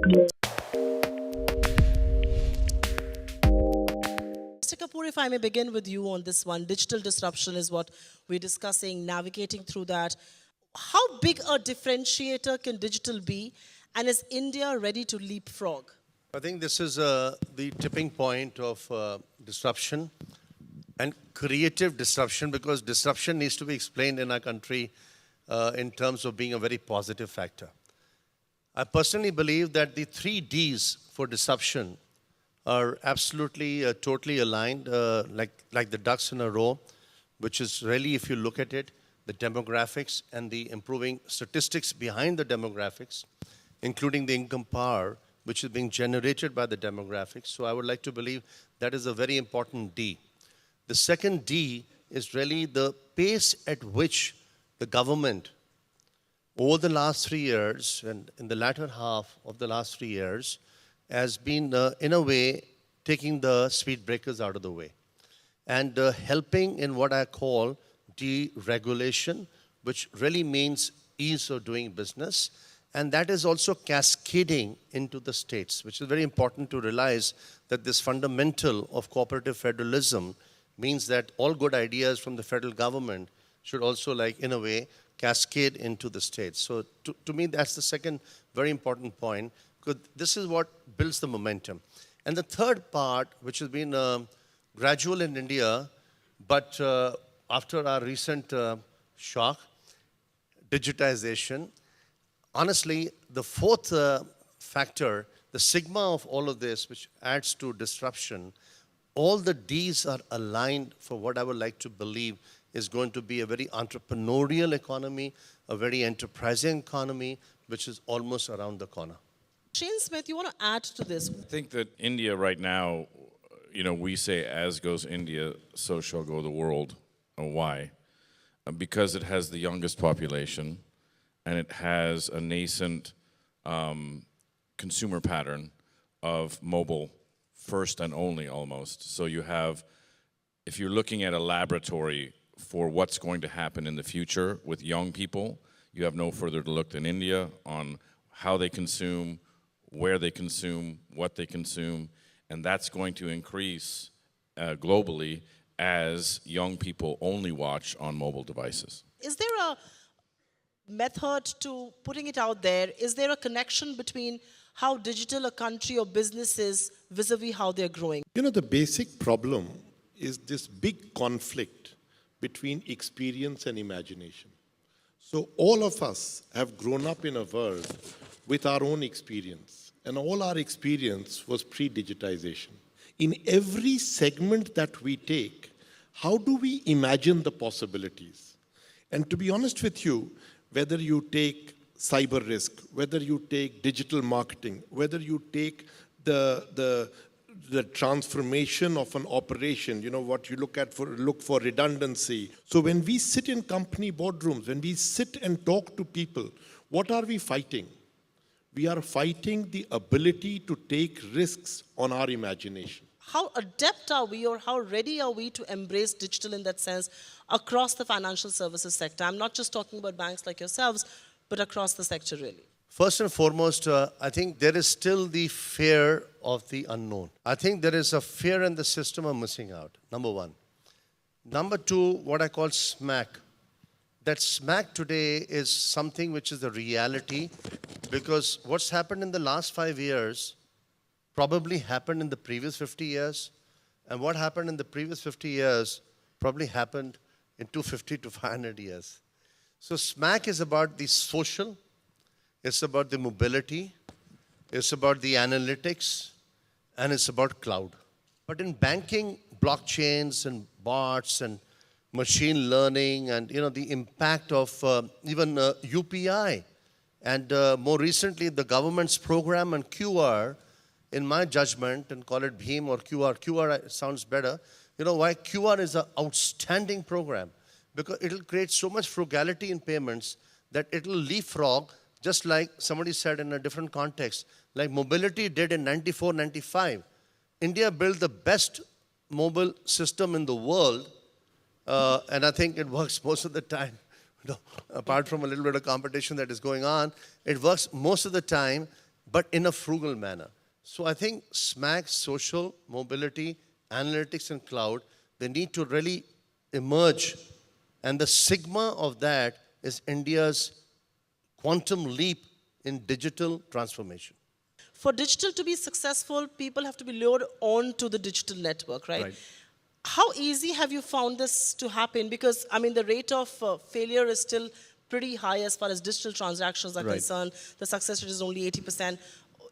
Mr. Kapoor, if I may begin with you on this one, digital disruption is what we're discussing, navigating through that. How big a differentiator can digital be, and is India ready to leapfrog? I think this is the tipping point of disruption and creative disruption, because disruption needs to be explained in our country in terms of being a very positive factor. I personally believe that the 3 Ds for disruption are absolutely, totally aligned, like the ducks in a row, which is really, if you look at it, the demographics and the improving statistics behind the demographics, including the income power, which is being generated by the demographics. So I would like to believe that is a very important D. The second D is really the pace at which the government, over the last 3 years and in the latter half of the last 3 years, has been, in a way, taking the speed breakers out of the way and helping in what I call deregulation, which really means ease of doing business. And that is also cascading into the states, which is very important to realize that this fundamental of cooperative federalism means that all good ideas from the federal government should also, like, in a way, cascade into the states. So to me, that's the second very important point, because this is what builds the momentum. And the third part, which has been gradual in India, but after our recent shock, digitization, honestly, the fourth factor, the sigma of all of this, which adds to disruption, all the Ds are aligned for what I would like to believe is going to be a very entrepreneurial economy, a very enterprising economy, which is almost around the corner. Shane Smith, you want to add to this? I think that India right now, we say as goes India, so shall go the world. And why? Because it has the youngest population and it has a nascent consumer pattern of mobile first and only almost. So you have, if you're looking at a laboratory for what's going to happen in the future with young people, you have no further to look than India on how they consume, where they consume, what they consume, and that's going to increase globally as young people only watch on mobile devices. Is there a method to putting it out there? Is there a connection between how digital a country or business is vis-a-vis how they're growing? The basic problem is this big conflict between experience and imagination. So all of us have grown up in a world with our own experience, and all our experience was pre-digitization. In every segment that we take, how do we imagine the possibilities? And to be honest with you, whether you take cyber risk, whether you take digital marketing, whether you take the transformation of an operation, what you look for redundancy. So when we sit in company boardrooms, when we sit and talk to people, what are we fighting? We are fighting the ability to take risks on our imagination. How adept are we, or how ready are we to embrace digital in that sense across the financial services sector? I'm not just talking about banks like yourselves, but across the sector really. First and foremost, I think there is still the fear of the unknown. I think there is a fear in the system of missing out, number one. Number two, what I call smack. That smack today is something which is the reality, because what's happened in the last 5 years probably happened in the previous 50 years, and what happened in the previous 50 years probably happened in 250 to 500 years. So smack is about the social, it's about the mobility, it's about the analytics, and it's about cloud. But in banking, blockchains and bots and machine learning and the impact of even UPI and more recently the government's program on QR, in my judgment, and call it BHIM or QR. QR sounds better. Why? QR is an outstanding program because it'll create so much frugality in payments that it'll leapfrog, just like somebody said in a different context, like mobility did in 94, 95. India built the best mobile system in the world, and I think it works most of the time. Apart from a little bit of competition that is going on, it works most of the time. but in a frugal manner. So I think SMAC, social, mobility, analytics, and cloud, they need to really emerge. And the sigma of that is India's quantum leap in digital transformation. For digital to be successful, people have to be lured on to the digital network, right? Right. How easy have you found this to happen? Because, I mean, the rate of failure is still pretty high as far as digital transactions are Right. concerned. The success rate is only 80%.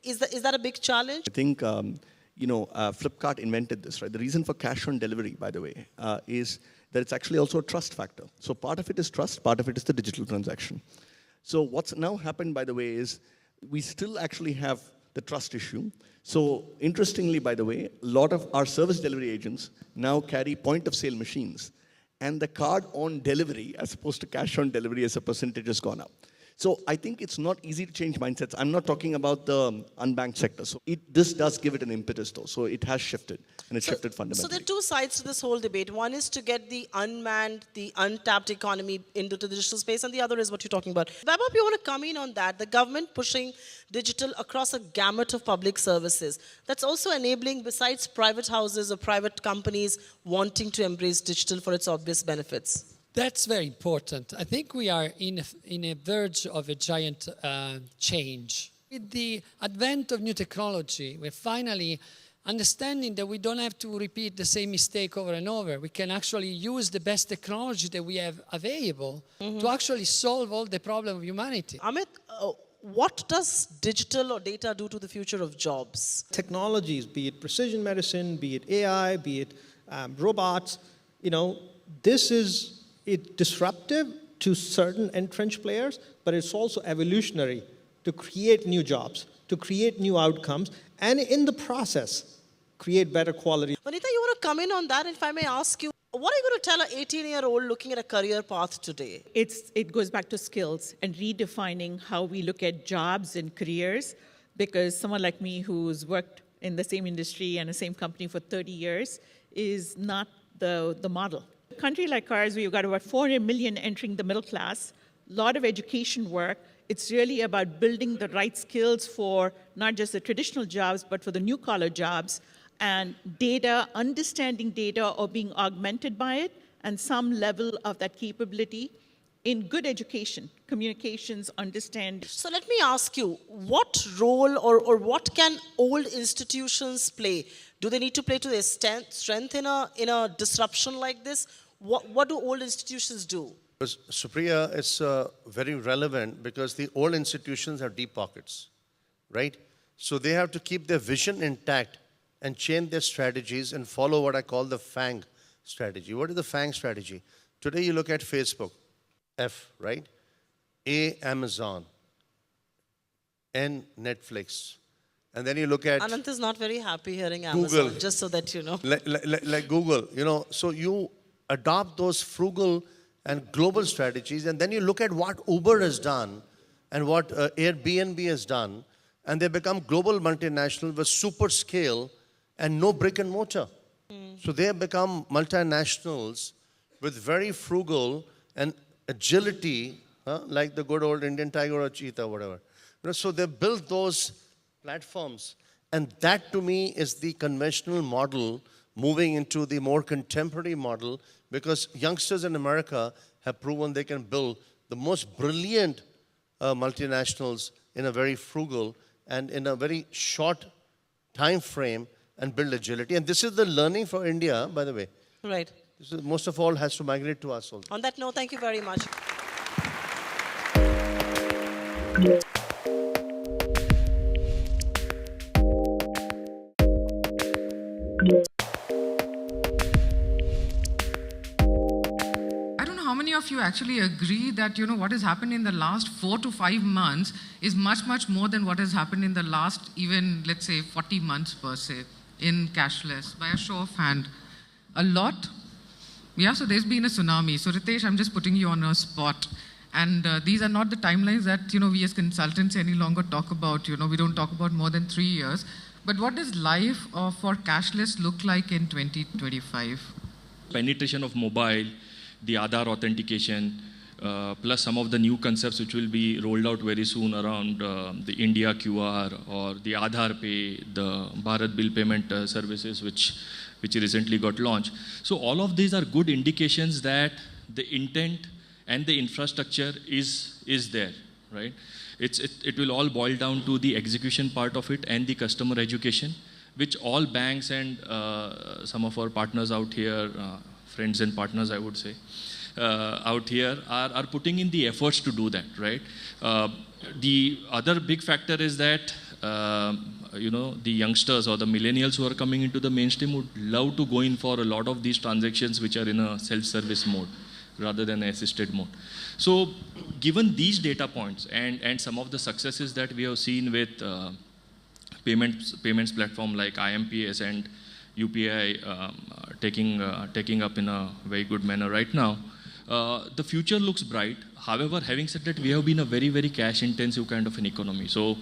Is that a big challenge? I think, Flipkart invented this, right? The reason for cash on delivery, by the way, is that it's actually also a trust factor. So part of it is trust, part of it is the digital transaction. So what's now happened, by the way, is we still actually have the trust issue. So interestingly, by the way, a lot of our service delivery agents now carry point-of-sale machines. And the card on delivery, as opposed to cash on delivery, as a percentage has gone up. So I think it's not easy to change mindsets. I'm not talking about the unbanked sector. So this does give it an impetus, though. So it has shifted, and it shifted So fundamentally. there are two sides to this whole debate. One is to get the unmanned, the untapped economy into the digital space, and the other is what you're talking about. Vaibhav, you want to come in on that? The government pushing digital across a gamut of public services. That's also enabling, besides private houses or private companies wanting to embrace digital for its obvious benefits. That's very important. I think we are in a verge of a giant change. With the advent of new technology, we're finally understanding that we don't have to repeat the same mistake over and over. We can actually use the best technology that we have available to actually solve all the problems of humanity. Amit, what does digital or data do to the future of jobs? Technologies, be it precision medicine, be it AI, be it robots, this is disruptive to certain entrenched players, but it's also evolutionary to create new jobs, to create new outcomes, and in the process, create better quality. Vanita, you want to come in on that? If I may ask you, what are you going to tell an 18-year-old looking at a career path today? It goes back to skills and redefining how we look at jobs and careers, because someone like me who's worked in the same industry and the same company for 30 years is not the model. A country like ours, we've got about 400 million entering the middle class, a lot of education work. It's really about building the right skills for not just the traditional jobs, but for the new collar jobs, and data, understanding data or being augmented by it, and some level of that capability in good education, communications, understand. So let me ask you, what role or what can old institutions play? Do they need to play to their strength in a disruption like this? What do old institutions do? Because, Supriya, it's very relevant because the old institutions have deep pockets, right? So they have to keep their vision intact and change their strategies and follow what I call the FANG strategy. What is the FANG strategy? Today you look at Facebook, F, right? A, Amazon, N, Netflix. And then you look at Anant is not very happy hearing Amazon, Google. just so that you know. like Google, so you adopt those frugal and global strategies, and then you look at what Uber has done and what Airbnb has done, and they become global multinational with super scale and no brick and mortar. So they have become multinationals with very frugal and agility, like the good old Indian tiger or cheetah, whatever. So they built those platforms, and that to me is the conventional model moving into the more contemporary model, because youngsters in America have proven they can build the most brilliant multinationals in a very frugal and in a very short time frame and build agility. And this is the learning for India, by the way. Right. This is, most of all has to migrate to us also. On that note, thank you very much. I don't know how many of you actually agree that, what has happened in the last 4 to 5 months is much, much more than what has happened in the last even, let's say, 40 months per se in cashless, by a show of hand. A lot? Yeah, so there's been a tsunami. So Ritesh, I'm just putting you on a spot. And these are not the timelines that, we as consultants any longer talk about. We don't talk about more than 3 years. But what does life for cashless look like in 2025? Penetration of mobile, the Aadhaar authentication, plus some of the new concepts which will be rolled out very soon around the India QR or the Aadhaar Pay, the Bharat Bill Payment services which recently got launched. So all of these are good indications that the intent and the infrastructure is there, right? It will all boil down to the execution part of it and the customer education, which all banks and some of our partners out here, friends and partners I would say, out here are putting in the efforts to do that, right? The other big factor is that the youngsters or the millennials who are coming into the mainstream would love to go in for a lot of these transactions which are in a self-service mode rather than assisted mode. So given these data points and some of the successes that we have seen with payments platform like IMPS and UPI taking up in a very good manner right now, the future looks bright. However, having said that, we have been a very, very cash-intensive kind of an economy. So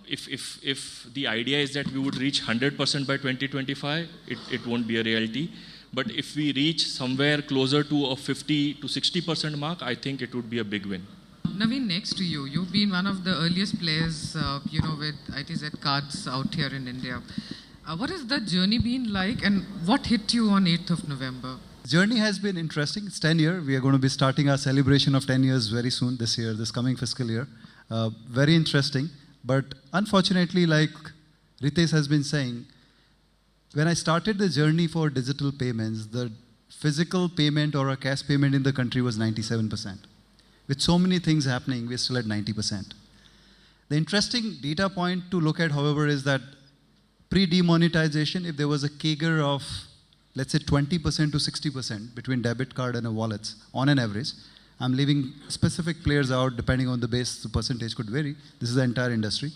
if the idea is that we would reach 100% by 2025, it won't be a reality. But if we reach somewhere closer to a 50 to 60% mark, I think it would be a big win. Naveen, next to you, you've been one of the earliest players, with ITZ cards out here in India. What has that journey been like, and what hit you on 8th of November? Journey has been interesting. It's 10 years. We are going to be starting our celebration of 10 years very soon this year, this coming fiscal year. Very interesting. But unfortunately, like Ritesh has been saying, when I started the journey for digital payments, the physical payment or a cash payment in the country was 97%. With so many things happening, we're still at 90%. The interesting data point to look at, however, is that pre-demonetization, if there was a CAGR of, let's say, 20% to 60% between debit card and a wallets on an average, I'm leaving specific players out, depending on the base, the percentage could vary. This is the entire industry.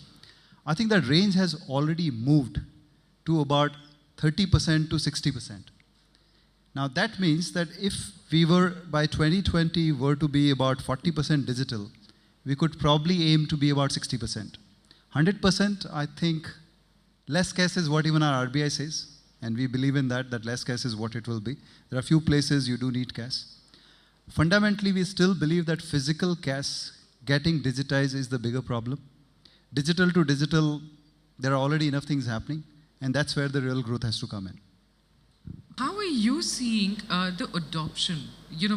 I think that range has already moved to about 30% to 60%. Now that means that if we were, by 2020, were to be about 40% digital, we could probably aim to be about 60%. 100%, I think, less cash is what even our RBI says, and we believe in that less cash is what it will be. There are a few places you do need cash. Fundamentally, we still believe that physical cash getting digitized is the bigger problem. Digital to digital, there are already enough things happening, and that's where the real growth has to come in. How are you seeing the adoption,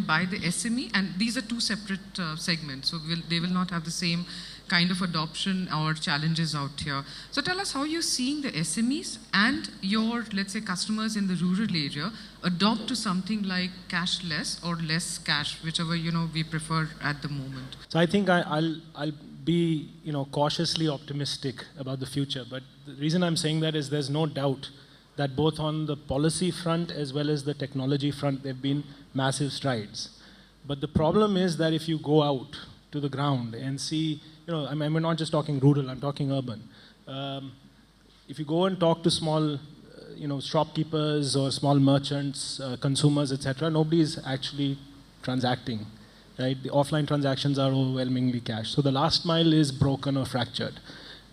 by the SME? And these are two separate segments, so they will not have the same kind of adoption or challenges out here. So tell us how you're seeing the SMEs and your, let's say, customers in the rural area adopt to something like cashless or less cash, whichever, we prefer at the moment. So I think I'll be, cautiously optimistic about the future. But the reason I'm saying that is there's no doubt that both on the policy front as well as the technology front, there have been massive strides. But the problem is that if you go out to the ground and see, we're not just talking rural, I'm talking urban. If you go and talk to small, shopkeepers or small merchants, consumers, etc., nobody is actually transacting, right? The offline transactions are overwhelmingly cash. So the last mile is broken or fractured,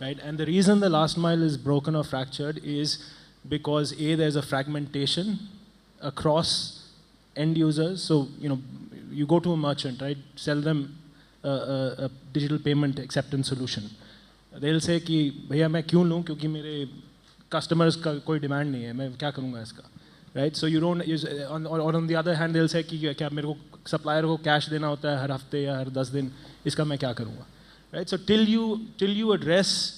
right? And the reason the last mile is broken or fractured is because A, there's a fragmentation across end users. So, you go to a merchant, right? Sell them a digital payment acceptance solution. They'll say कि भैया मैं क्यों लूँ क्योंकि मेरे customers का कोई demand नहीं है मैं क्या करूँगा इसका, right? So you don't on the other hand they'll say कि क्या मेरे को supplier को cash देना होता है हर हफ्ते या हर 10 दिन इसका मैं क्या करूँगा, right? So till you address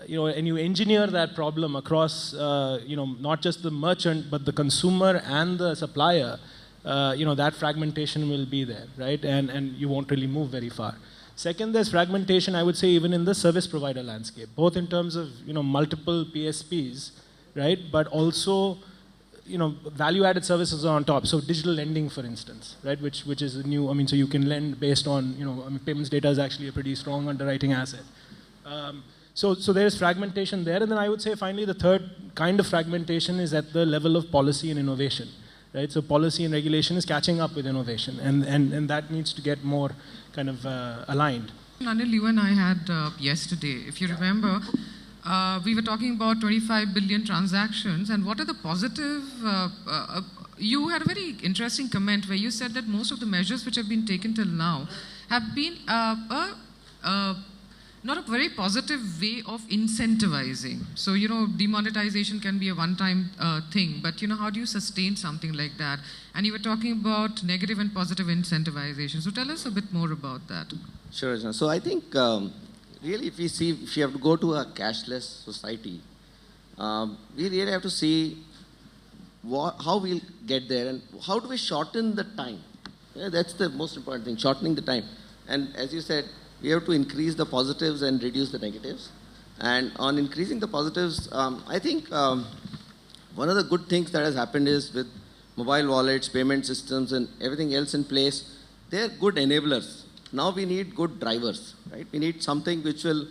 and you engineer that problem across, not just the merchant, but the consumer and the supplier, that fragmentation will be there, right? And you won't really move very far. Second, there's fragmentation, I would say, even in the service provider landscape, both in terms of, multiple PSPs, right? But also, value-added services are on top. So digital lending, for instance, right? Which is a new, so you can lend based on, payments data is actually a pretty strong underwriting asset. So there is fragmentation there, and then I would say finally the third kind of fragmentation is at the level of policy and innovation, right? So policy and regulation is catching up with innovation, and that needs to get more kind of aligned. Anil, you and I had yesterday, if you remember, we were talking about 25 billion transactions, and what are the positive you had a very interesting comment where you said that most of the measures which have been taken till now have been not a very positive way of incentivizing. So, demonetization can be a one-time thing, but, how do you sustain something like that? And you were talking about negative and positive incentivization. So tell us a bit more about that. Sure, Ajna. So I think really if you have to go to a cashless society, we really have to see how we'll get there and how do we shorten the time. Yeah, that's the most important thing, shortening the time. And as you said, we have to increase the positives and reduce the negatives. And on increasing the positives, I think one of the good things that has happened is with mobile wallets, payment systems, and everything else in place, they're good enablers. Now we need good drivers, right? We need something which will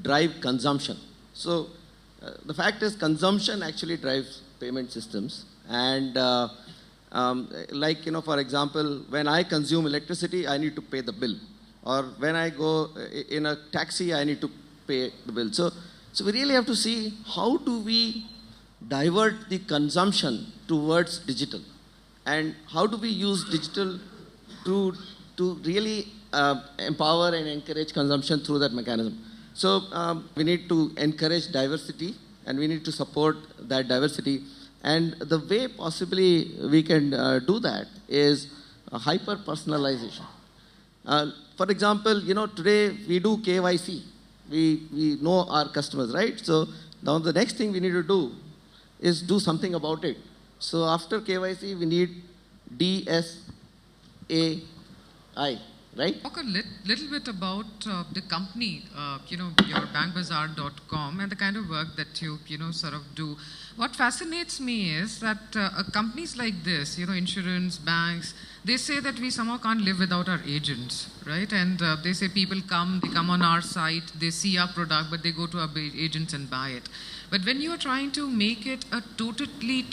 drive consumption. So the fact is consumption actually drives payment systems. And for example, when I consume electricity, I need to pay the bill. Or when I go in a taxi, I need to pay the bill. So we really have to see how do we divert the consumption towards digital. And how do we use digital to really empower and encourage consumption through that mechanism. So we need to encourage diversity and we need to support that diversity. And the way possibly we can do that is hyper-personalization. For example, today we do KYC. We know our customers, right? So now the next thing we need to do is do something about it. So after KYC, we need DSAI, right? Talk a little bit about the company, your bankbazaar.com and the kind of work that you, sort of do. What fascinates me is that companies like this, insurance, banks, they say that we somehow can't live without our agents, right? And they say people they come on our site, they see our product, but they go to our agents and buy it. But when you are trying to make it a totally,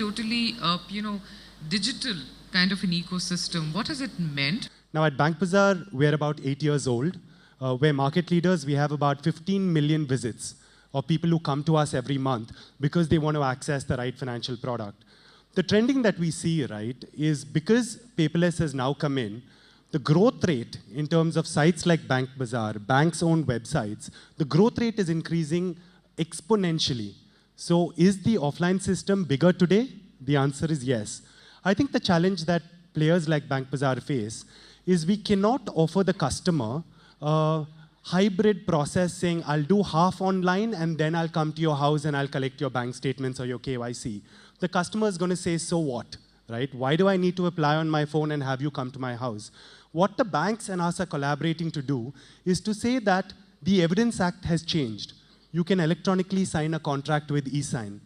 digital kind of an ecosystem, what has it meant? Now at Bank Bazaar, we're about 8 years old. We're market leaders. We have about 15 million visits of people who come to us every month because they want to access the right financial product. The trending that we see, right, is because paperless has now come in, the growth rate in terms of sites like Bank Bazaar, banks' own websites, the growth rate is increasing exponentially. So is the offline system bigger today? The answer is yes. I think the challenge that players like Bank Bazaar face is we cannot offer the customer a hybrid process saying, I'll do half online and then I'll come to your house and I'll collect your bank statements or your KYC. The customer is going to say, so what, right? Why do I need to apply on my phone and have you come to my house? What the banks and us are collaborating to do is to say that the Evidence Act has changed. You can electronically sign a contract with eSign.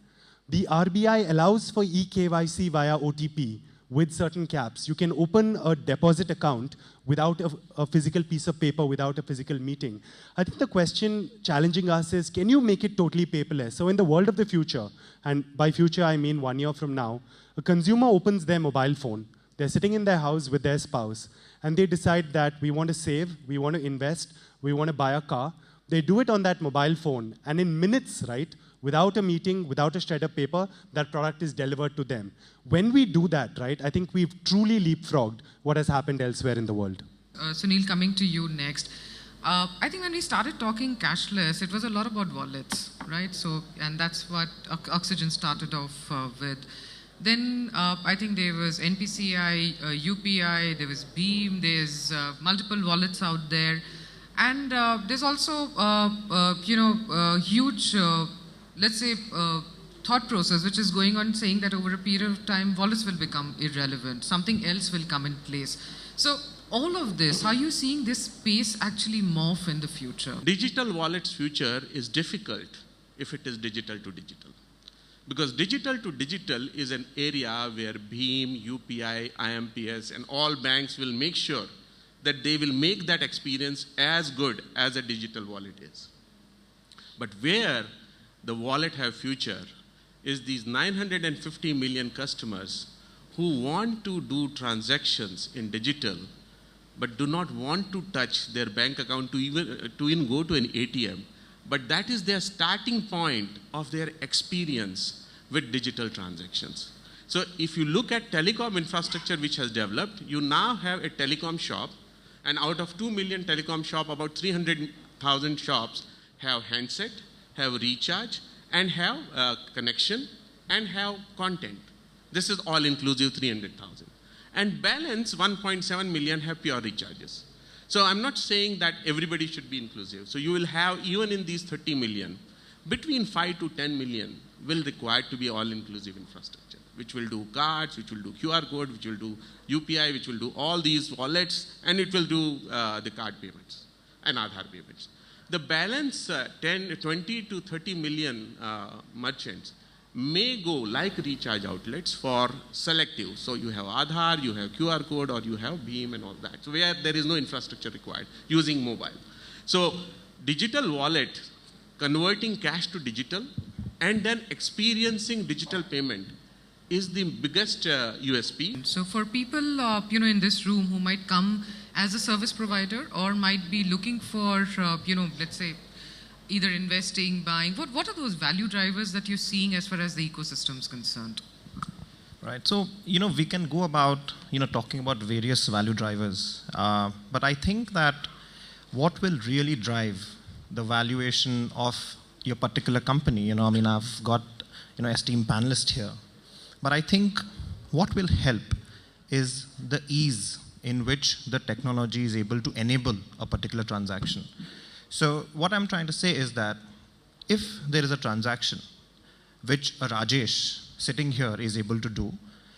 The RBI allows for eKYC via OTP with certain caps. You can open a deposit account without a physical piece of paper, without a physical meeting. I think the question challenging us is, can you make it totally paperless? So in the world of the future, and by future I mean 1 year from now, a consumer opens their mobile phone. They're sitting in their house with their spouse, and they decide that we want to save, we want to invest, we want to buy a car. They do it on that mobile phone, and in minutes, right, without a meeting, without a shred of paper, that product is delivered to them. When we do that, right, I think we've truly leapfrogged what has happened elsewhere in the world. Sunil, coming to you next. I think when we started talking cashless, it was a lot about wallets, right? So, and that's what Oxygen started off with. Then I think there was NPCI, UPI, there was Beam, there's multiple wallets out there. And there's also, huge, let's say, thought process which is going on saying that over a period of time, wallets will become irrelevant. Something else will come in place. So all of this, how are you seeing this space actually morph in the future? Digital wallet's future is difficult if it is digital to digital. Because digital to digital is an area where Beam, UPI, IMPS, and all banks will make sure that they will make that experience as good as a digital wallet is. But where the wallet have future is these 950 million customers who want to do transactions in digital but do not want to touch their bank account to even go to an ATM. But that is their starting point of their experience with digital transactions. So if you look at telecom infrastructure which has developed, you now have a telecom shop, and out of 2 million telecom shop, about 300,000 shops have handset, have recharge, and have connection, and have content. This is all inclusive 300,000. And balance 1.7 million have pure recharges. So I'm not saying that everybody should be inclusive. So you will have, even in these 30 million, between 5 to 10 million will require to be all-inclusive infrastructure, which will do cards, which will do QR code, which will do UPI, which will do all these wallets, and it will do the card payments and Aadhaar payments. The balance 20 to 30 million merchants may go like recharge outlets for selective. So you have Aadhaar, you have QR code, or you have Bheem and all that. So where there is no infrastructure required, using mobile. So digital wallet, converting cash to digital, and then experiencing digital payment is the biggest USP. So for people, in this room who might come as a service provider or might be looking for, let's say, either investing, buying, what are those value drivers that you're seeing as far as the ecosystem is concerned? Right. So, we can go about, talking about various value drivers. But I think that what will really drive the valuation of your particular company, I've got, esteemed panelists here. But I think what will help is the ease in which the technology is able to enable a particular transaction. So what I'm trying to say is that if there is a transaction which a Rajesh sitting here is able to do,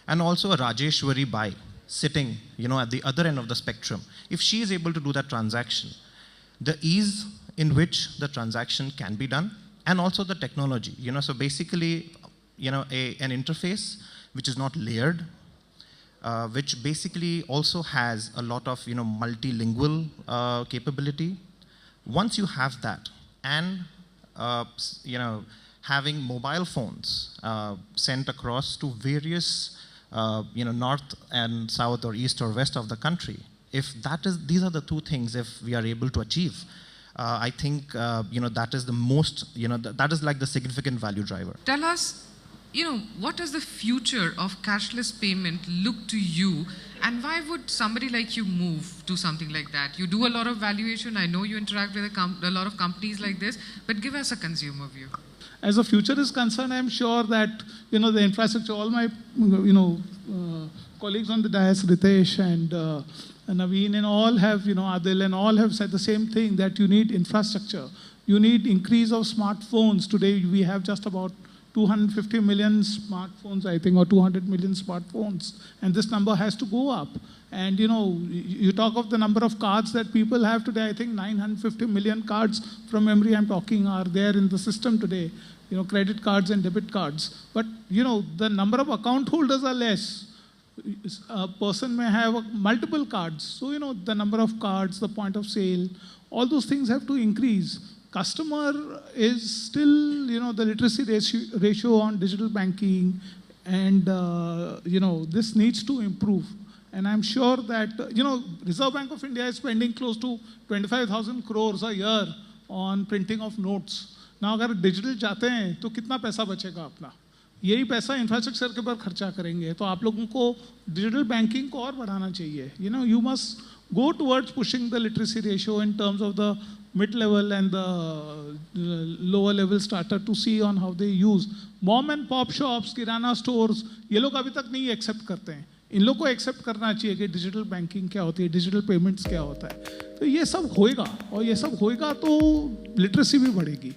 and also a Rajeshwari Bai sitting, at the other end of the spectrum, if she is able to do that transaction, the ease in which the transaction can be done, and also the technology, so basically, an interface which is not layered, which basically also has a lot of, multilingual capability. Once you have that, and having mobile phones sent across to various, north and south or east or west of the country, if these are the two things, if we are able to achieve, I think that is the most, that is like the significant value driver. Tell us, what does the future of cashless payment look to you, and why would somebody like you move to something like that? You do a lot of valuation. I know you interact with a lot of companies like this, but give us a consumer view. As the future is concerned, I'm sure that, the infrastructure, all my, colleagues on the dais, Ritesh and Naveen, and all have, Adil, and all have said the same thing, that you need infrastructure. You need increase of smartphones. Today, we have just about 250 million smartphones, I think, or 200 million smartphones. And this number has to go up. And, you talk of the number of cards that people have today. I think 950 million cards, from memory I'm talking, are there in the system today. Credit cards and debit cards. But, the number of account holders are less. A person may have multiple cards. So, the number of cards, the point of sale, all those things have to increase. Customer is still, the literacy ratio on digital banking, and, this needs to improve. And I'm sure that, Reserve Bank of India is spending close to 25,000 crores a year on printing of notes. Now, अगर digital जाते हैं, तो कितना पैसा बचेगा अपना? यही पैसा इंफ्रास्ट्रक्चर के ऊपर खर्चा करेंगे. तो आप लोगों को digital banking को और बढ़ाना चाहिए. You must go towards pushing the literacy ratio in terms of the mid-level and the lower level starter to see on how they use. Mom and pop shops, kirana stores, ये लोग अभी तक नहीं accept करते हैं. इन लोग को accept करना चाहिए कि डिजिटल बैंकिंग क्या होती है, डिजिटल पेमेंट्स क्या होता है. तो ये सब होएगा, और ये सब होएगा तो लिटरेसी भी बढ़ेगी.